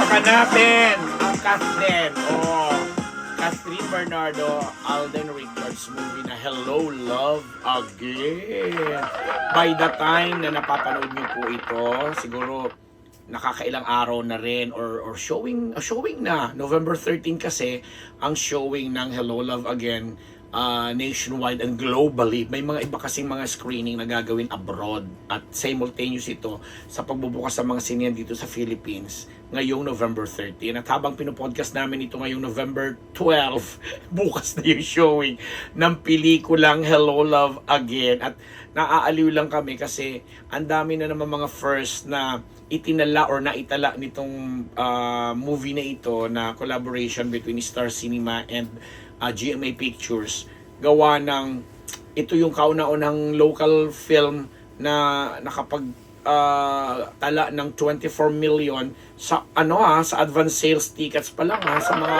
Palakpakan natin ang Catherine Catherine Bernardo Alden Richards movie na Hello Love Again. By the time na napapanood niyo po ito, siguro nakakailang araw na rin or showing na November 13 kasi ang showing ng Hello Love Again nationwide and globally. May mga iba kasing mga screening na gagawin abroad at simultaneous ito sa pagbubukas sa mga sinehan dito sa Philippines ngayong November 13. At habang pinopodcast namin ito ngayong November 12, bukas na yung showing ng pelikulang Hello Love Again. At naaaliw lang kami kasi ang dami na naman mga first na itinala or naitala nitong movie na ito na collaboration between Star Cinema and GMA Pictures. Gawa ng ito yung kauna-unang local film na nakapag tala ng 24 million sa sa advance sales tickets pa lang sa mga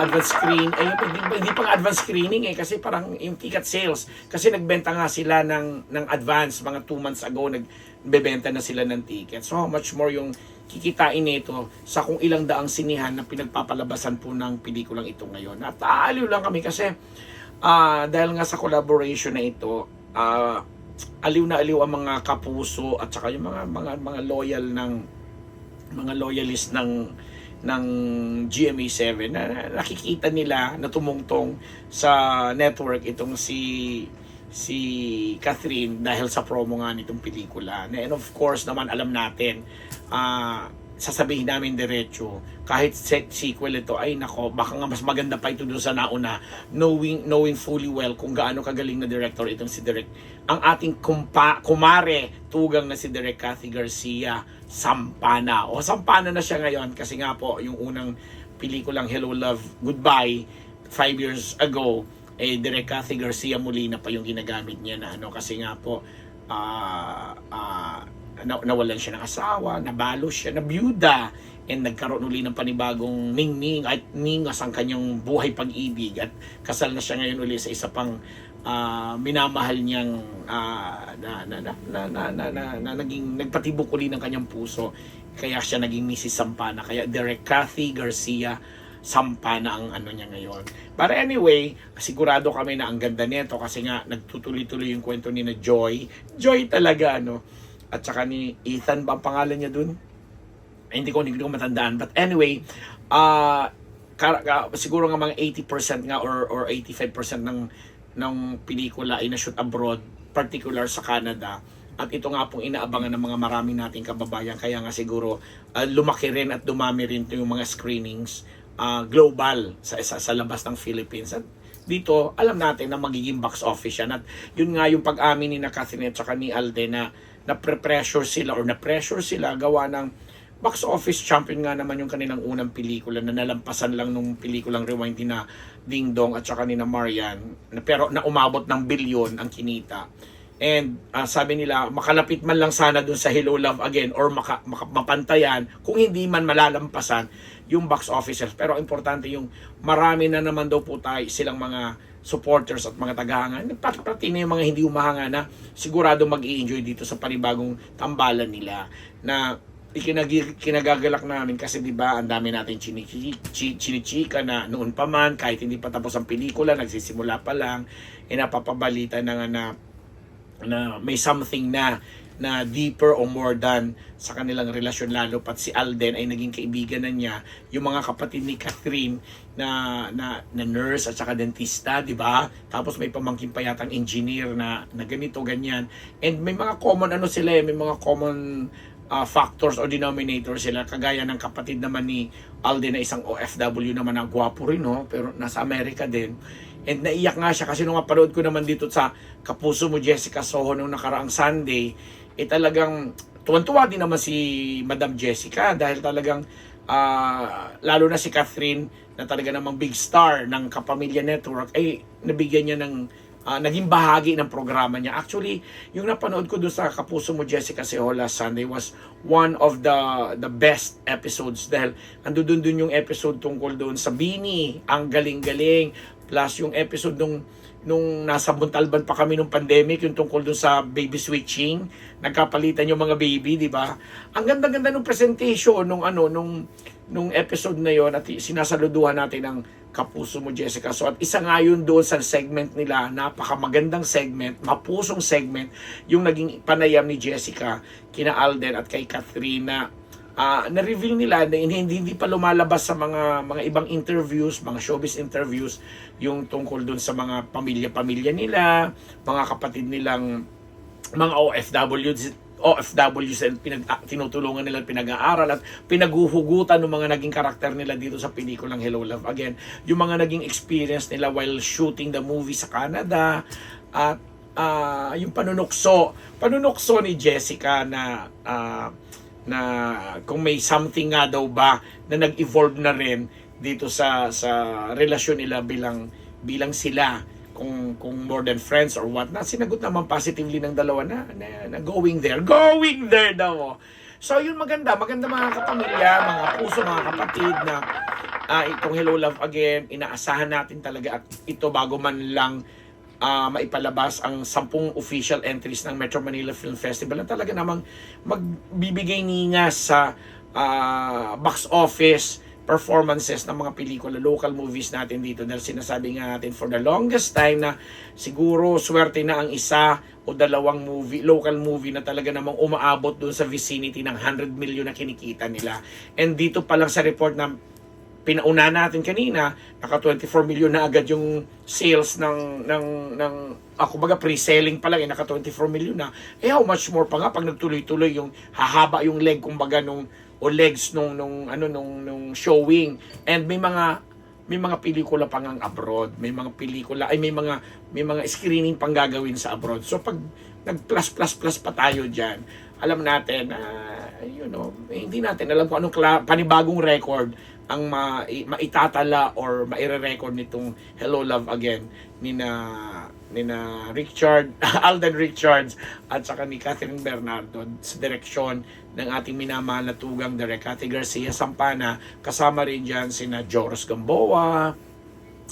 advance screen hindi pang advance screening kasi parang yung ticket sales kasi nagbenta nga sila ng advance mga 2 months ago nagbebenta na sila ng tickets. So how much more yung kikitain nito sa kung ilang daang sinihan na pinagpapalabasan po ng pelikulang ito ngayon. At aaliw lang kami kasi dahil nga sa collaboration na ito, aliw na aliw ang mga kapuso at saka yung mga loyal ng mga loyalist ng GMA7 na nakikita nila na tumungtong sa network itong si Catherine dahil sa promo nga nitong pelikula. And of course naman alam natin, sasabihin namin diretso, kahit sequel ito, ay nako, baka nga mas maganda pa ito doon sa nauna, knowing fully well kung gaano kagaling na director itong si Direk. Ang ating kumare, tugang na si Direk Cathy Garcia, sampana. Sampana na siya ngayon kasi nga po, yung unang pelikulang Hello Love Goodbye, 5 years ago, Direk Cathy Garcia Molina pa yung ginagamit niya na kasi nga po nawalan siya ng asawa, nabalo siya, nabiyuda, and nagkaroon uli ng panibagong ningning at ningas ang kanyang buhay pag-ibig at kasal na siya ngayon uli sa isa pang minamahal niyang naging nagpatibok uli ng kanyang puso, kaya siya naging Mrs. Sampana, kaya Direk Cathy Garcia Sampana ang niya ngayon. But anyway, sigurado kami na ang ganda nito kasi nga nagtutuloy-tuloy yung kwento ni na Joy talaga at saka ni Ethan ba ang pangalan niya dun? Hindi ko matandaan. But anyway, siguro nga mga 80% nga or 85% ng pelikula ay na-shoot abroad, particular sa Canada. At ito nga pong inaabangan ng mga marami nating kababayan. Kaya nga siguro lumaki rin at dumami rin yung mga screenings global sa labas ng Philippines. At dito, alam natin na magiging box office yan. At yun nga yung pag-amin ni na Catherine at saka ni Alden na pressure sila gawa ng box office champion nga naman yung kanilang unang pelikula na nalampasan lang nung pelikulang Rewind na Ding Dong at saka ni na Marian, pero na umabot ng bilyon ang kinita. And sabi nila, makalapit man lang sana dun sa Hello Love Again or mapantayan, kung hindi man malalampasan yung box offices. Pero importante yung marami na naman daw po tayo silang mga supporters at mga tagahanga. Pati na yung mga hindi umahanga na sigurado mag-i-enjoy dito sa panibagong tambalan nila na kinagagalak namin kasi 'di ba ang dami natin chinichika na noon pa man kahit hindi pa tapos ang pelikula, nagsisimula pa lang, napapabalita na may something na deeper or more than sa kanilang relasyon, lalo pat si Alden ay naging kaibigan na niya yung mga kapatid ni Catherine na nurse at saka dentista, di ba? Tapos may pamangkin pa yatang engineer na ganito ganyan, and may mga common may mga common factors or denominators sila, kagaya ng kapatid naman ni Alden na isang OFW naman na gwapo rin pero nasa Amerika din. And naiyak nga siya kasi nung mapanood ko naman dito sa Kapuso Mo Jessica Soho nung nakaraang Sunday, talagang tuwan-tuwa din naman si Madam Jessica dahil talagang lalo na si Catherine na talaga namang big star ng Kapamilya Network ay nabigyan niya ng naging bahagi ng programa niya. Actually, yung napanood ko doon sa Kapuso Mo Jessica Soho last Sunday was one of the best episodes dahil andun yung episode tungkol doon sa Bini, ang galing-galing, plus yung episode nung nung nasa Montalban pa kami nung pandemic, yung tungkol dun sa baby switching, nagkapalitan yung mga baby, di ba? Ang ganda-ganda nung presentation nung episode na yon, at sinasaluduhan natin ng Kapuso Mo, Jessica. So at isa nga yun doon sa segment nila, napakamagandang segment, mapusong segment, yung naging panayam ni Jessica kina Alden at kay Catherine, na-reveal nila na hindi pa lumalabas sa mga ibang interviews, mga showbiz interviews, yung tungkol dun sa mga pamilya-pamilya nila, mga kapatid nilang mga OFWs and tinutulungan nila, pinag-aaral at pinaguhugutan ng mga naging karakter nila dito sa pelikulang Hello Love Again, yung mga naging experience nila while shooting the movie sa Canada, at yung panunukso ni Jessica na kung may something nga daw ba na nag-evolve na rin dito sa relasyon nila bilang sila, kung more than friends or what, na sinagot naman positively ng dalawa na going there daw. So yun, maganda mga kapamilya, mga puso, mga kapatid, na itong Hello Love Again, inaasahan natin talaga, at ito bago man lang maipalabas ang 10 official entries ng Metro Manila Film Festival, na talaga namang magbibigay ningas sa box office performances ng mga pelikula, local movies natin dito. Dahil sinasabi nga natin for the longest time na siguro swerte na ang isa o dalawang local movie na talaga namang umaabot doon sa vicinity ng 100 million na kinikita nila. And dito pa lang sa report na pinauna natin kanina, naka 24 million na agad yung sales ng kumbaga pre-selling pa lang, naka 24 million na. How much more pa nga pag nagtuloy-tuloy yung hahaba yung leg kumbaga nung showing. And may mga pelikula pang ang abroad, may mga screening pang gagawin sa abroad. So pag nag-plus pa tayo diyan, alam natin hindi natin alam kung anong panibagong record ang maitatala or maire-record nitong Hello Love Again ni na Richard Alden Richards at saka ni Catherine Bernardo sa direksyon ng ating minamahal na tugang Direk Cathy Garcia Sampana. Kasama rin dyan sina Joros Gamboa,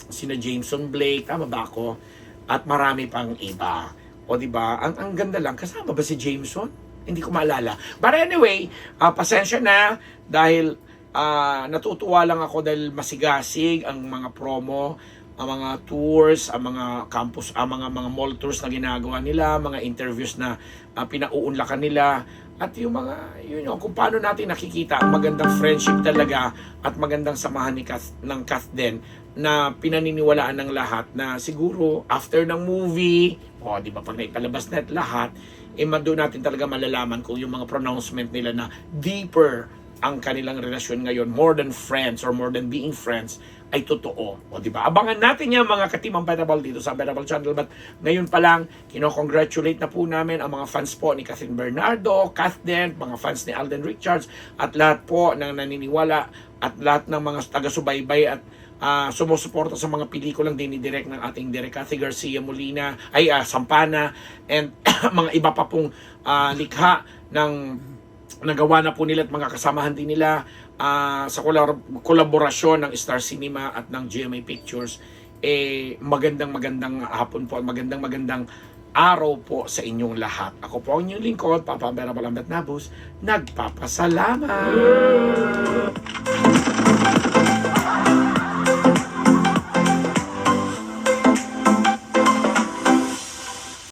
sina Jameson Blake, tama ba ako? At marami pang iba. O diba, ang ganda lang. Kasama ba si Jameson? Hindi ko maalala. But anyway, pasensya na dahil natutuwa lang ako dahil masigasig ang mga promo, ang mga tours, ang mga campus, ang mga mall tours na ginagawa nila, mga interviews na pinauunlakan nila, at yung mga kung paano natin nakikita ang magandang friendship talaga at magandang samahan ng Kath din, na pinaniniwalaan ng lahat na siguro after ng movie, di ba, pag naipalabas na lahat, doon natin talaga malalaman kung yung mga pronouncement nila na deeper ang kanilang relasyon ngayon, more than friends or more than being friends, ay totoo. O di ba? Abangan natin yan mga katimang Unbettable dito sa Unbettable Channel. But ngayon pa lang, kino-congratulate na po namin ang mga fans po ni Catherine Bernardo, Kath din, mga fans ni Alden Richards, at lahat po ng naniniwala at lahat ng mga taga-subaybay at sumusuporta sa mga pelikulang dinidirect ng ating Direk Cathy Garcia Sampana, and mga iba pa pong likha ng nagawa na po nila at mga kasamahan din nila sa kolaborasyon ng Star Cinema at ng GMA Pictures. Magandang hapon po, magandang araw po sa inyong lahat. Ako po ang inyong lingkod, Papa Unbettable Ambet Nabus, nagpapasalamat.